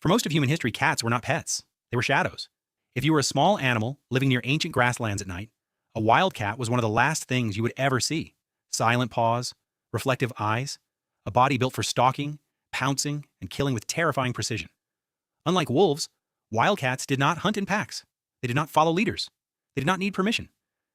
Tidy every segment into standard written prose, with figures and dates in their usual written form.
For most of human history, cats were not pets. They were shadows. If you were a small animal living near ancient grasslands at night, a wild cat was one of the last things you would ever see. Silent paws, reflective eyes, a body built for stalking, pouncing, and killing with terrifying precision. Unlike wolves, wildcats did not hunt in packs. They did not follow leaders. They did not need permission.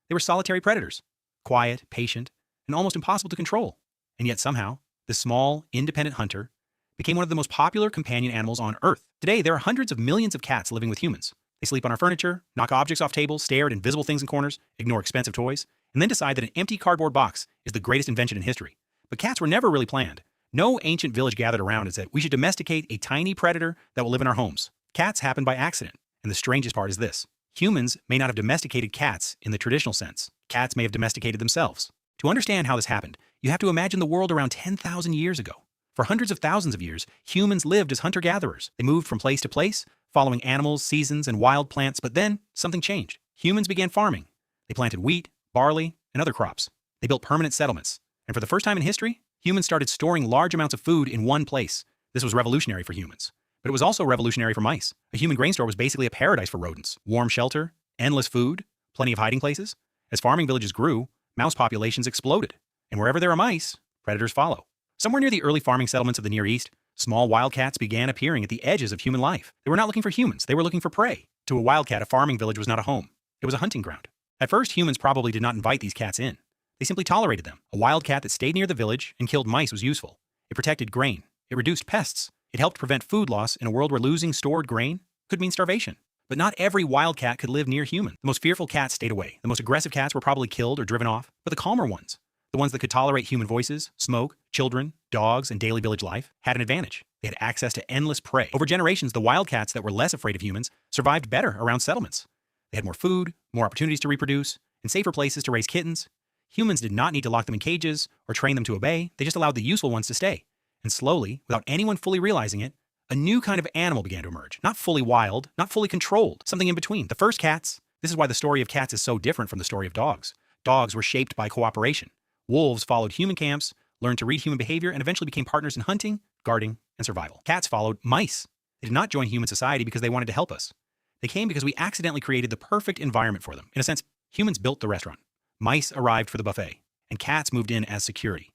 They were solitary predators, quiet, patient, and almost impossible to control. And yet somehow, this small, independent hunter became one of the most popular companion animals on Earth. Today, there are hundreds of millions of cats living with humans. They sleep on our furniture, knock objects off tables, stare at invisible things in corners, ignore expensive toys, and then decide that an empty cardboard box is the greatest invention in history. But cats were never really planned. No ancient village gathered around and said, we should domesticate a tiny predator that will live in our homes. Cats happened by accident. And the strangest part is this. Humans may not have domesticated cats in the traditional sense. Cats may have domesticated themselves. To understand how this happened, you have to imagine the world around 10,000 years ago. For hundreds of thousands of years, humans lived as hunter-gatherers. They moved from place to place, following animals, seasons, and wild plants, but then something changed. Humans began farming. They planted wheat, barley, and other crops. They built permanent settlements. And for the first time in history, humans started storing large amounts of food in one place. This was revolutionary for humans. But it was also revolutionary for mice. A human grain store was basically a paradise for rodents. Warm shelter, endless food, plenty of hiding places. As farming villages grew, mouse populations exploded. And wherever there are mice, predators follow. Somewhere near the early farming settlements of the Near East, small wildcats began appearing at the edges of human life. They were not looking for humans, they were looking for prey. To a wildcat, a farming village was not a home. It was a hunting ground. At first, humans probably did not invite these cats in. They simply tolerated them. A wildcat that stayed near the village and killed mice was useful. It protected grain. It reduced pests. It helped prevent food loss in a world where losing stored grain could mean starvation. But not every wildcat could live near humans. The most fearful cats stayed away. The most aggressive cats were probably killed or driven off. But the calmer ones, the ones that could tolerate human voices, smoke, children, dogs, and daily village life, had an advantage. They had access to endless prey. Over generations, the wildcats that were less afraid of humans survived better around settlements. They had more food, more opportunities to reproduce, and safer places to raise kittens. Humans did not need to lock them in cages or train them to obey. They just allowed the useful ones to stay. And slowly, without anyone fully realizing it, a new kind of animal began to emerge. Not fully wild, not fully controlled, something in between. The first cats. This is why the story of cats is so different from the story of dogs. Dogs were shaped by cooperation. Wolves followed human camps, learned to read human behavior, and eventually became partners in hunting, guarding, and survival. Cats followed mice. They did not join human society because they wanted to help us. They came because we accidentally created the perfect environment for them. In a sense, humans built the restaurant. Mice arrived for the buffet, and cats moved in as security.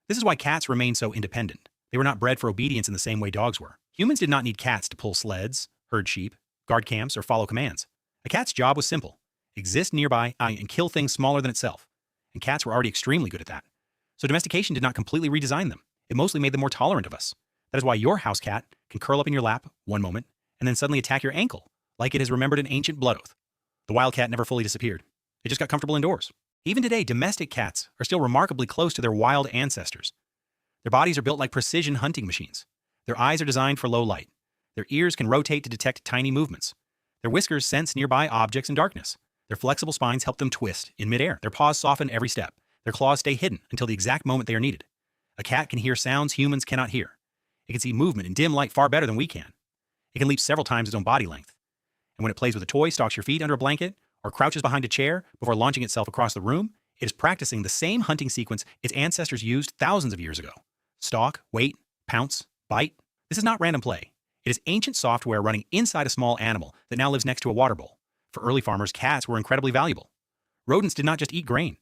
This is why cats remain so independent. They were not bred for obedience in the same way dogs were. Humans did not need cats to pull sleds, herd sheep, guard camps, or follow commands. A cat's job was simple: exist nearby and kill things smaller than itself. And cats were already extremely good at that. So domestication did not completely redesign them. It mostly made them more tolerant of us. That is why your house cat can curl up in your lap one moment and then suddenly attack your ankle, like it has remembered an ancient blood oath. The wild cat never fully disappeared. It just got comfortable indoors. Even today, domestic cats are still remarkably close to their wild ancestors. Their bodies are built like precision hunting machines. Their eyes are designed for low light. Their ears can rotate to detect tiny movements. Their whiskers sense nearby objects in darkness. Their flexible spines help them twist in midair. Their paws soften every step. Their claws stay hidden until the exact moment they are needed. A cat can hear sounds humans cannot hear. It can see movement in dim light far better than we can. It can leap several times its own body length. And when it plays with a toy, stalks your feet under a blanket, or crouches behind a chair before launching itself across the room, it is practicing the same hunting sequence its ancestors used thousands of years ago. Stalk, wait, pounce, bite. This is not random play. It is ancient software running inside a small animal that now lives next to a water bowl. For early farmers, cats were incredibly valuable. Rodents did not just eat grain.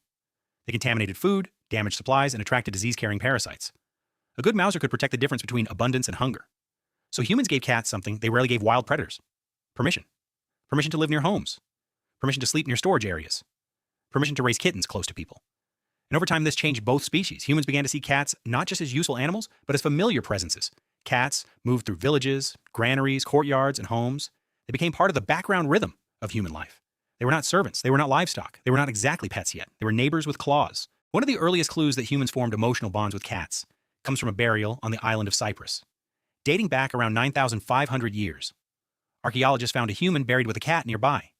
They contaminated food, damaged supplies, and attracted disease-carrying parasites. A good mouser could protect the difference between abundance and hunger. So humans gave cats something they rarely gave wild predators: permission. Permission to live near homes. Permission to sleep near storage areas. Permission to raise kittens close to people. And over time, this changed both species. Humans began to see cats not just as useful animals, but as familiar presences. Cats moved through villages, granaries, courtyards, and homes. They became part of the background rhythm of human life. They were not servants. They were not livestock. They were not exactly pets yet. They were neighbors with claws. One of the earliest clues that humans formed emotional bonds with cats comes from a burial on the island of Cyprus. Dating back around 9,500 years, archaeologists found a human buried with a cat nearby.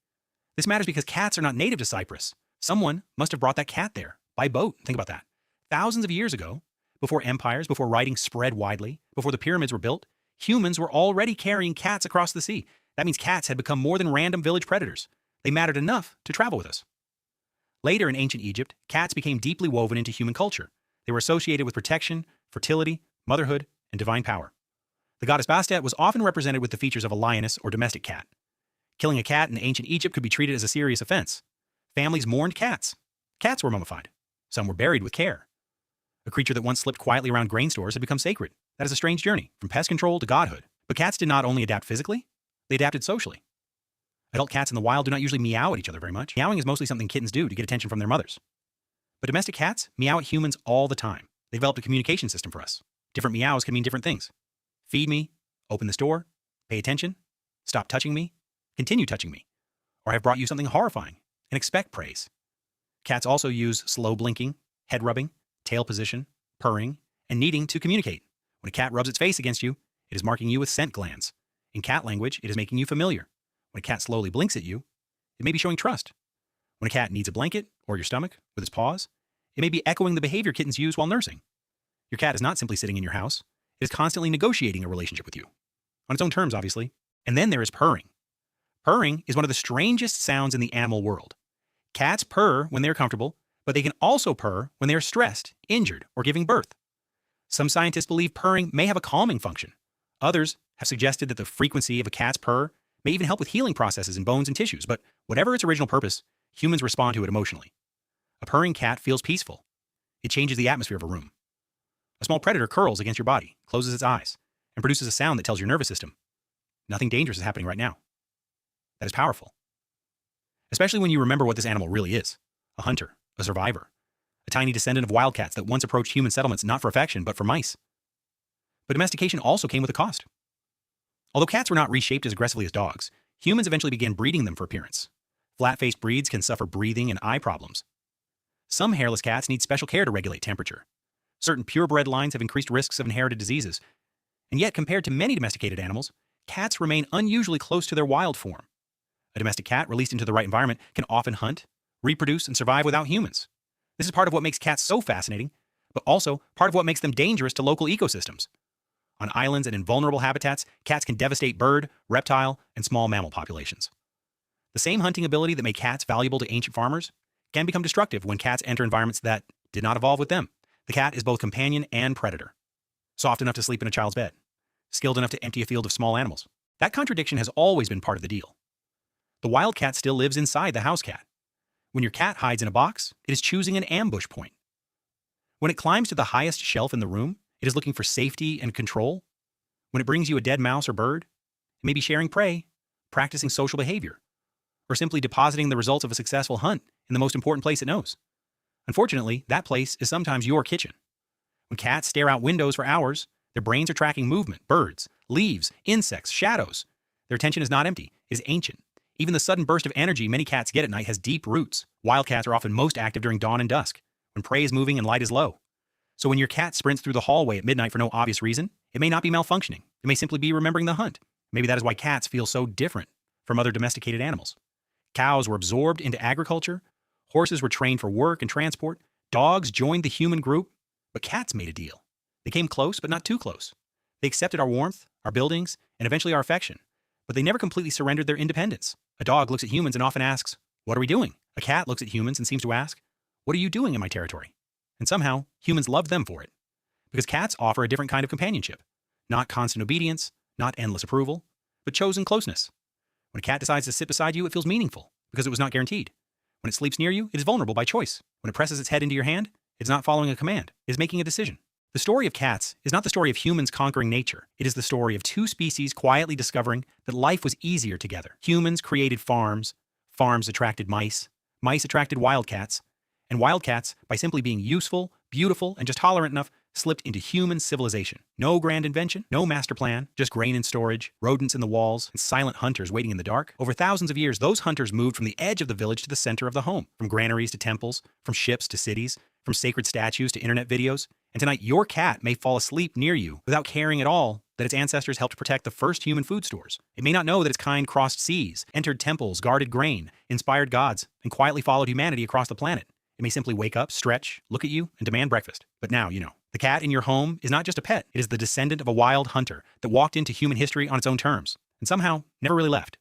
This matters because cats are not native to Cyprus. Someone must have brought that cat there by boat. Think about that. Thousands of years ago, before empires, before writing spread widely, before the pyramids were built, humans were already carrying cats across the sea. That means cats had become more than random village predators. They mattered enough to travel with us. Later in ancient Egypt, cats became deeply woven into human culture. They were associated with protection, fertility, motherhood, and divine power. The goddess Bastet was often represented with the features of a lioness or domestic cat. Killing a cat in ancient Egypt could be treated as a serious offense. Families mourned cats. Cats were mummified. Some were buried with care. A creature that once slipped quietly around grain stores had become sacred. That is a strange journey, from pest control to godhood. But cats did not only adapt physically, they adapted socially. Adult cats in the wild do not usually meow at each other very much. Meowing is mostly something kittens do to get attention from their mothers. But domestic cats meow at humans all the time. They developed a communication system for us. Different meows can mean different things. Feed me, open this door, pay attention, stop touching me, continue touching me, or I have brought you something horrifying, and expect praise. Cats also use slow blinking, head rubbing, tail position, purring, and kneading to communicate. When a cat rubs its face against you, it is marking you with scent glands. In cat language, it is making you familiar. When a cat slowly blinks at you, it may be showing trust. When a cat needs a blanket or your stomach with its paws, it may be echoing the behavior kittens use while nursing. Your cat is not simply sitting in your house. It is constantly negotiating a relationship with you. On its own terms, obviously. And then there is purring. Purring is one of the strangest sounds in the animal world. Cats purr when they are comfortable, but they can also purr when they are stressed, injured, or giving birth. Some scientists believe purring may have a calming function. Others have suggested that the frequency of a cat's purr may even help with healing processes in bones and tissues, but whatever its original purpose, humans respond to it emotionally. A purring cat feels peaceful. It changes the atmosphere of a room. A small predator curls against your body, closes its eyes, and produces a sound that tells your nervous system, nothing dangerous is happening right now. That is powerful. Especially when you remember what this animal really is: a hunter, a survivor, a tiny descendant of wildcats that once approached human settlements not for affection, but for mice. But domestication also came with a cost. Although cats were not reshaped as aggressively as dogs, humans eventually began breeding them for appearance. Flat-faced breeds can suffer breathing and eye problems. Some hairless cats need special care to regulate temperature. Certain purebred lines have increased risks of inherited diseases. And yet, compared to many domesticated animals, cats remain unusually close to their wild form. A domestic cat released into the right environment can often hunt, reproduce, and survive without humans. This is part of what makes cats so fascinating, but also part of what makes them dangerous to local ecosystems. On islands and in vulnerable habitats, cats can devastate bird, reptile, and small mammal populations. The same hunting ability that made cats valuable to ancient farmers can become destructive when cats enter environments that did not evolve with them. The cat is both companion and predator. Soft enough to sleep in a child's bed. Skilled enough to empty a field of small animals. That contradiction has always been part of the deal. The wild cat still lives inside the house cat. When your cat hides in a box, it is choosing an ambush point. When it climbs to the highest shelf in the room, it is looking for safety and control. When it brings you a dead mouse or bird, it may be sharing prey, practicing social behavior, or simply depositing the results of a successful hunt in the most important place it knows. Unfortunately, that place is sometimes your kitchen. When cats stare out windows for hours, their brains are tracking movement, birds, leaves, insects, shadows. Their attention is not empty, it is ancient. Even the sudden burst of energy many cats get at night has deep roots. Wildcats are often most active during dawn and dusk, when prey is moving and light is low. So when your cat sprints through the hallway at midnight for no obvious reason, it may not be malfunctioning. It may simply be remembering the hunt. Maybe that is why cats feel so different from other domesticated animals. Cows were absorbed into agriculture. Horses were trained for work and transport. Dogs joined the human group. But cats made a deal. They came close, but not too close. They accepted our warmth, our buildings, and eventually our affection. But they never completely surrendered their independence. A dog looks at humans and often asks, "What are we doing?" A cat looks at humans and seems to ask, "What are you doing in my territory?" And somehow, humans love them for it. Because cats offer a different kind of companionship. Not constant obedience, not endless approval, but chosen closeness. When a cat decides to sit beside you, it feels meaningful, because it was not guaranteed. When it sleeps near you, it is vulnerable by choice. When it presses its head into your hand, it is not following a command, it is making a decision. The story of cats is not the story of humans conquering nature. It is the story of two species quietly discovering that life was easier together. Humans created farms, farms attracted mice, mice attracted wildcats, and wildcats, by simply being useful, beautiful, and just tolerant enough, slipped into human civilization. No grand invention, no master plan, just grain in storage, rodents in the walls, and silent hunters waiting in the dark. Over thousands of years, those hunters moved from the edge of the village to the center of the home, from granaries to temples, from ships to cities, from sacred statues to internet videos. And tonight, your cat may fall asleep near you without caring at all that its ancestors helped protect the first human food stores. It may not know that its kind crossed seas, entered temples, guarded grain, inspired gods, and quietly followed humanity across the planet. It may simply wake up, stretch, look at you, and demand breakfast. But now you know. The cat in your home is not just a pet. It is the descendant of a wild hunter that walked into human history on its own terms, and somehow never really left.